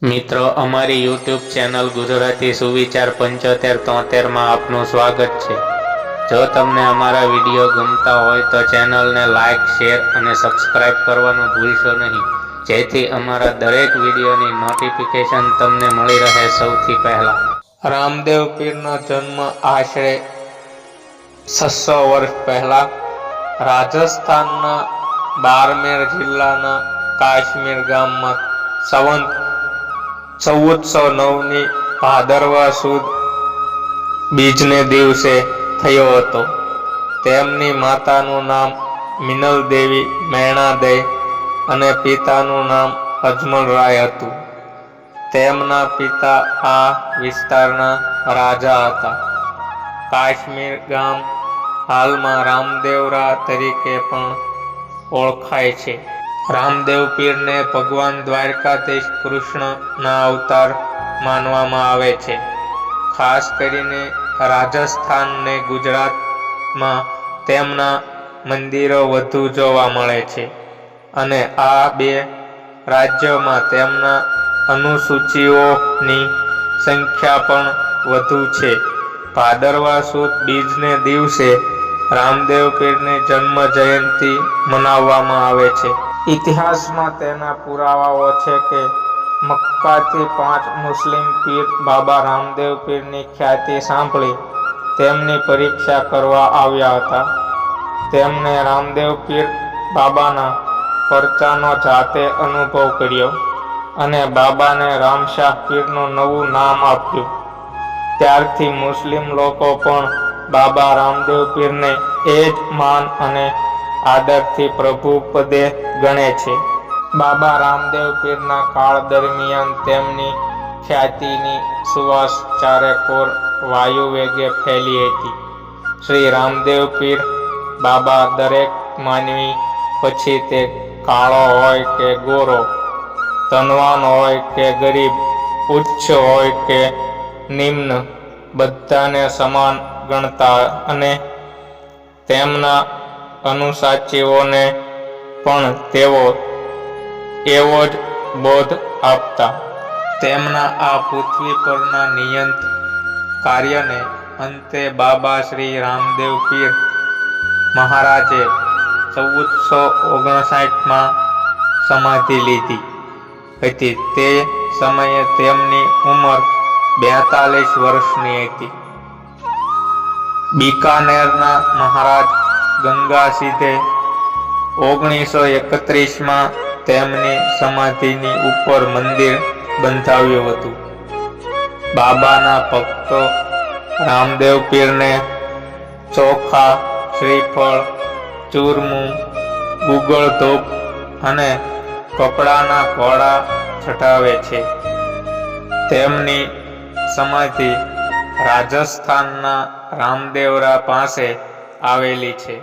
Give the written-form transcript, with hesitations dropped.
મિત્રો, અમારી YouTube channel Gujarati સુવિચાર 7573માં આપનું સ્વાગત છે। જો તમને અમારા વિડીયો ગમતા હોય તો ચેનલને લાઇક, શેર અને સબસ્ક્રાઇબ કરવાનું ભૂલશો નહીં, જેથી અમારા દરેક વિડીયોની નોટિફિકેશન તમને મળી રહે સૌથી પહેલા। રામદેવ પીરનો જન્મ આશરે 600 વર્ષ પહેલા રાજસ્થાનના બારમેર જિલ્લાના કાશ્મીર ગામમાં સંવત 1409ની ભાદરવા સુદ બીજને દિવસે થયો હતો। તેમની માતાનું નામ મિનલ દેવી મૈણાદય અને પિતાનું નામ અજમલરાય હતું। તેમના પિતા આ વિસ્તારના રાજા હતા। કાશ્મીર ગામ હાલમાં રામદેવરા તરીકે પણ ઓળખાય છે। રામદેવ પીરને ભગવાન દ્વારકાધીશ કૃષ્ણના અવતાર માનવામાં આવે છે। ખાસ કરીને રાજસ્થાન ને ગુજરાતમાં તેમના મંદિરો વધુ જોવા મળે છે અને આ બે રાજ્યોમાં તેમના અનુસૂચિઓની સંખ્યા પણ વધુ છે। ભાદરવા સુદ બીજને દિવસે રામદેવ પીરની જન્મ જયંતિ મનાવવામાં આવે છે। ઇતિહાસમાં તેના પુરાવાઓ છે કે મક્કાથી 5 મુસ્લિમ પીર બાબા રામદેવ પીરની ખ્યાતિ સાંભળી તેમની પરીક્ષા કરવા આવ્યા હતા। તેમને રામદેવ પીર બાબાના પરચાનો જાતે અનુભવ કર્યો અને બાબાને રામશાહ પીરનું નવું નામ આપ્યું। ત્યારથી મુસ્લિમ લોકો પણ બાબા રામદેવ પીરને એ જ માન અને આદરથી પ્રભુ પદે ગણે છે। બાબા રામદેવ પીરના કાળ દરમિયાન તેમની ખ્યાતિની સુવાસ ચારેકોર વાયુ વેગે ફેલી હતી। શ્રી રામદેવ પીર બાબા દરેક માનવી, પછી તે કાળો હોય કે ગોરો, ધનવાન હોય કે ગરીબ, ઉચ્ચ હોય કે નિમ્ન, બધાને સમાન ગણતા અને તેમના અનુસાચીઓને પણ તેઓ એવો જ બોધ આપતા। તેમના આ પૃથ્વી પરના નિયંત કાર્યને અંતે બાબા શ્રી રામદેવ પીર મહારાજે 1459માં સમાધિ લીધી હતી। તે સમયે તેમની ઉંમર 42 વર્ષની હતી। બિકાનેરના મહારાજ ગંગાસિંહે 1931માં તેમની સમાધિની ઉપર મંદિર બંધાવ્યું હતું। બાબાના ભક્તો રામદેવ પીરને ચોખા, શ્રીફળ, ચૂરમું, ગુગળ ધૂપ અને કપડાના ઘોડા ચઢાવે છે। તેમની સમાધિ રાજસ્થાનના રામદેવરા પાસે આવેલી છે।